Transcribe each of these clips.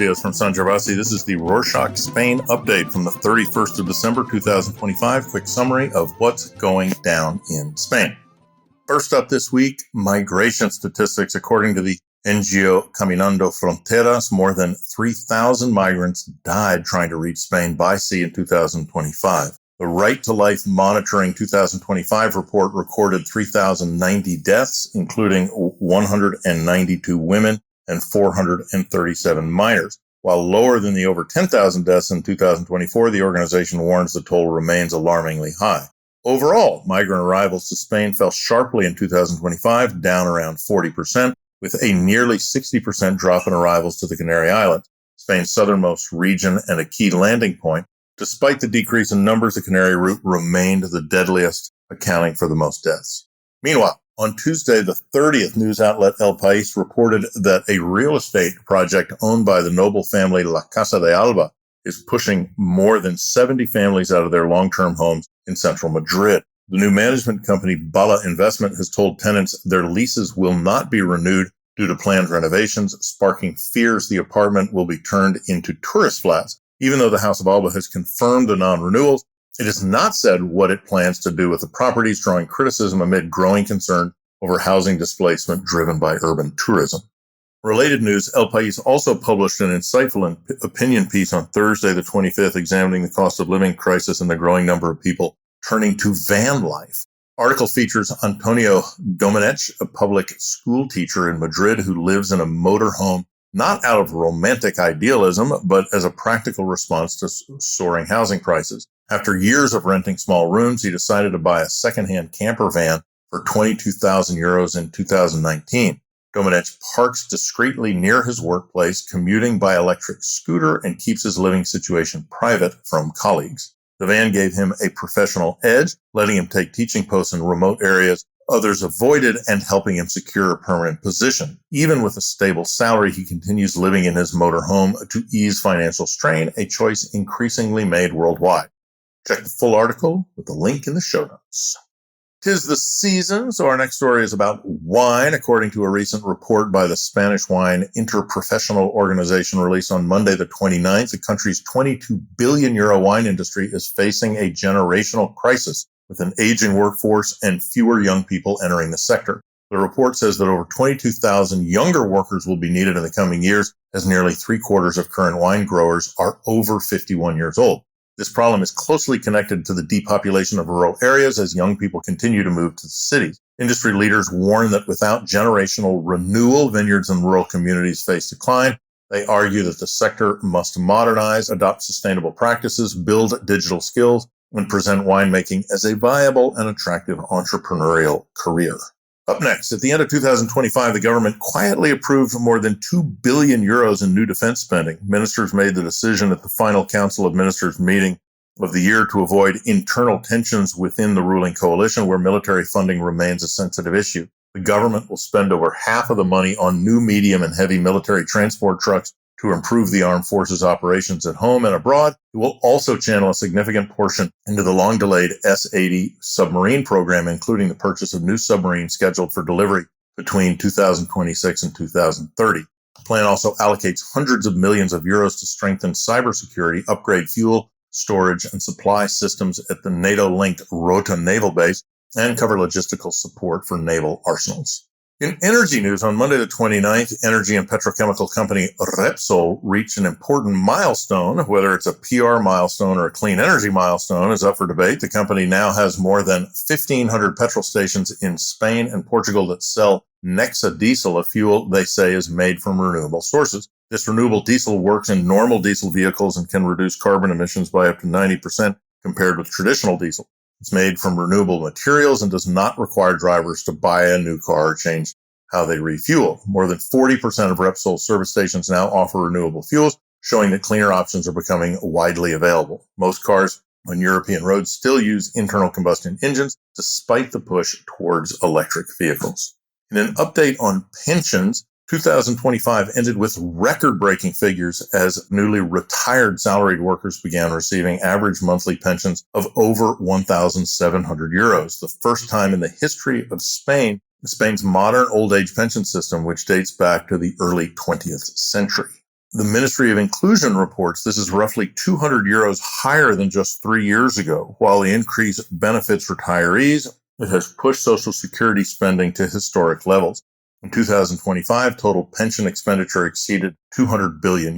dias from San Gervasi. This is the Rorschach Spain update from the 31st of December 2025. Quick summary of what's going down in Spain. First up this week, migration statistics. According to the NGO Caminando Fronteras, more than 3,000 migrants died trying to reach Spain by sea in 2025. The Right to Life Monitoring 2025 report recorded 3,090 deaths, including 192 women and 437 minors. While lower than the over 10,000 deaths in 2024, the organization warns the toll remains alarmingly high. Overall, migrant arrivals to Spain fell sharply in 2025, down around 40%, with a nearly 60% drop in arrivals to the Canary Islands, Spain's southernmost region and a key landing point. Despite the decrease in numbers, the Canary route remained the deadliest, accounting for the most deaths. Meanwhile, on Tuesday, the 30th, news outlet El País reported that a real estate project owned by the noble family La Casa de Alba is pushing more than 70 families out of their long-term homes in central Madrid. The new management company, Bala Investment, has told tenants their leases will not be renewed due to planned renovations, sparking fears the apartment will be turned into tourist flats. Even though the House of Alba has confirmed the non-renewals, it has not said what it plans to do with the properties, drawing criticism amid growing concern over housing displacement driven by urban tourism. Related news, El País also published an insightful opinion piece on Thursday, the 25th, examining the cost of living crisis and the growing number of people turning to van life. Article features Antonio Domenech, a public school teacher in Madrid who lives in a motorhome, not out of romantic idealism, but as a practical response to soaring housing prices. After years of renting small rooms, he decided to buy a secondhand camper van for 22,000 euros in 2019. Domenech parks discreetly near his workplace, commuting by electric scooter, and keeps his living situation private from colleagues. The van gave him a professional edge, letting him take teaching posts in remote areas others avoided and helping him secure a permanent position. Even with a stable salary, he continues living in his motorhome to ease financial strain, a choice increasingly made worldwide. Check the full article with the link in the show notes. 'Tis the season, so our next story is about wine. According to a recent report by the Spanish Wine Interprofessional Organization released on Monday the 29th, the country's 22 billion euro wine industry is facing a generational crisis with an aging workforce and fewer young people entering the sector. The report says that over 22,000 younger workers will be needed in the coming years, as nearly 3/4 of current wine growers are over 51 years old. This problem is closely connected to the depopulation of rural areas as young people continue to move to the cities. Industry leaders warn that without generational renewal, vineyards in rural communities face decline. They argue that the sector must modernize, adopt sustainable practices, build digital skills, and present winemaking as a viable and attractive entrepreneurial career. Up next, at the end of 2025, the government quietly approved more than 2 billion euros in new defense spending. Ministers made the decision at the final Council of Ministers meeting of the year to avoid internal tensions within the ruling coalition, where military funding remains a sensitive issue. The government will spend over half of the money on new medium and heavy military transport trucks to improve the armed forces operations at home and abroad. It will also channel a significant portion into the long-delayed S-80 submarine program, including the purchase of new submarines scheduled for delivery between 2026 and 2030. The plan also allocates hundreds of millions of euros to strengthen cybersecurity, upgrade fuel, storage, and supply systems at the NATO-linked Rota naval base, and cover logistical support for naval arsenals. In energy news, on Monday the 29th, energy and petrochemical company Repsol reached an important milestone. Whether it's a PR milestone or a clean energy milestone is up for debate. The company now has more than 1,500 petrol stations in Spain and Portugal that sell Nexa diesel, a fuel they say is made from renewable sources. This renewable diesel works in normal diesel vehicles and can reduce carbon emissions by up to 90% compared with traditional diesel. It's made from renewable materials and does not require drivers to buy a new car or change how they refuel. More than 40% of Repsol service stations now offer renewable fuels, showing that cleaner options are becoming widely available. Most cars on European roads still use internal combustion engines, despite the push towards electric vehicles. In an update on pensions, 2025 ended with record-breaking figures as newly retired salaried workers began receiving average monthly pensions of over 1,700 euros, the first time in the history of Spain's modern old age pension system, which dates back to the early 20th century. The Ministry of Inclusion reports this is roughly €200 higher than just 3 years ago. While the increase benefits retirees, it has pushed Social Security spending to historic levels. In 2025, total pension expenditure exceeded €200 billion,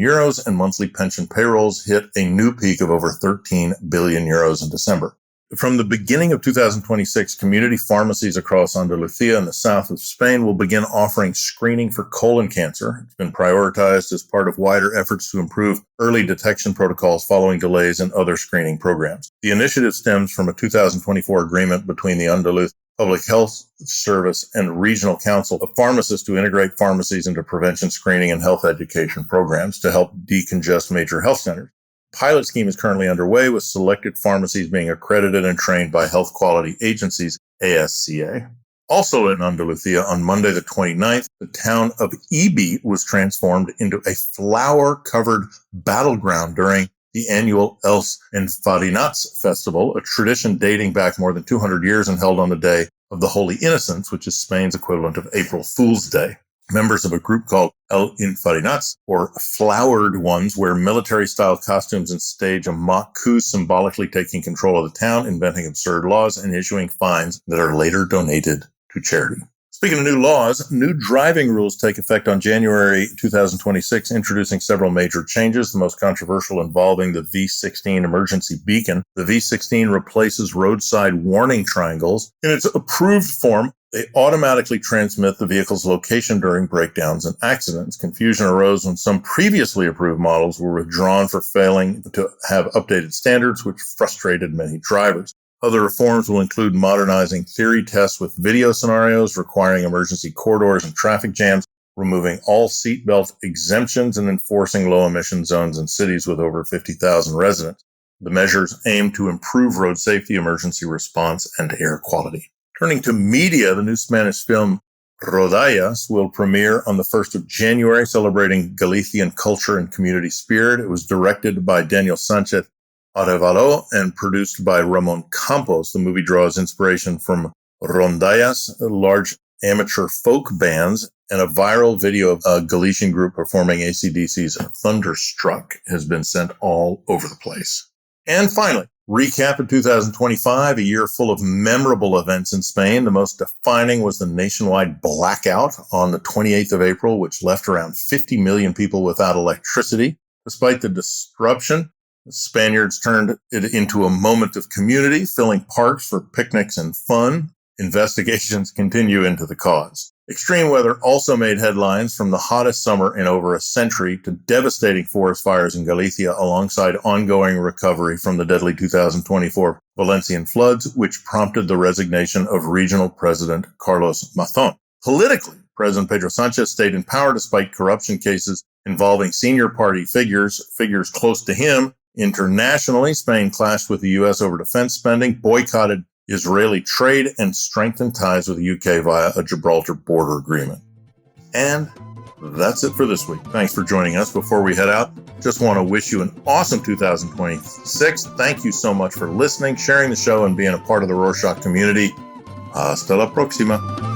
and monthly pension payrolls hit a new peak of over €13 billion in December. From the beginning of 2026, community pharmacies across Andalusia in the south of Spain will begin offering screening for colon cancer. It's been prioritized as part of wider efforts to improve early detection protocols following delays in other screening programs. The initiative stems from a 2024 agreement between the Andalus Public Health Service and Regional Council of Pharmacists to integrate pharmacies into prevention screening and health education programs to help decongest major health centers. Pilot scheme is currently underway, with selected pharmacies being accredited and trained by health quality agencies, ASCA. Also in Andalusia, on Monday the 29th, the town of Ibi was transformed into a flower-covered battleground during the annual Els Enfadinats festival, a tradition dating back more than 200 years and held on the Day of the Holy Innocents, which is Spain's equivalent of April Fool's Day. Members of a group called El Enfadinats, or Flowered Ones, wear military-style costumes and stage a mock coup symbolically taking control of the town, inventing absurd laws, and issuing fines that are later donated to charity. Speaking of new laws, new driving rules take effect on January 2026, introducing several major changes, the most controversial involving the V16 emergency beacon. The V16 replaces roadside warning triangles. In its approved form, they automatically transmit the vehicle's location during breakdowns and accidents. Confusion arose when some previously approved models were withdrawn for failing to have updated standards, which frustrated many drivers. Other reforms will include modernizing theory tests with video scenarios, requiring emergency corridors and traffic jams, removing all seatbelt exemptions, and enforcing low-emission zones in cities with over 50,000 residents. The measures aim to improve road safety, emergency response, and air quality. Turning to media, the new Spanish film Rodallas will premiere on the 1st of January, celebrating Galician culture and community spirit. It was directed by Daniel Sanchez Arevalo and produced by Ramon Campos. The movie draws inspiration from rondallas, large amateur folk bands, and a viral video of a Galician group performing AC/DC's Thunderstruck has been sent all over the place. And finally, recap of 2025, a year full of memorable events in Spain. The most defining was the nationwide blackout on the 28th of April, which left around 50 million people without electricity. Despite the disruption, the Spaniards turned it into a moment of community, filling parks for picnics and fun. Investigations continue into the cause. Extreme weather also made headlines, from the hottest summer in over a century to devastating forest fires in Galicia, alongside ongoing recovery from the deadly 2024 Valencian floods, which prompted the resignation of regional president Carlos Mazón. Politically, President Pedro Sánchez stayed in power despite corruption cases involving senior party figures close to him. Internationally, Spain clashed with the U.S. over defense spending, boycotted Israeli trade, and strengthened ties with the UK via a Gibraltar border agreement. And that's it for this week. Thanks for joining us. Before we head out, just want to wish you an awesome 2026. Thank you so much for listening, sharing the show, and being a part of the Rorschach community. Hasta la próxima.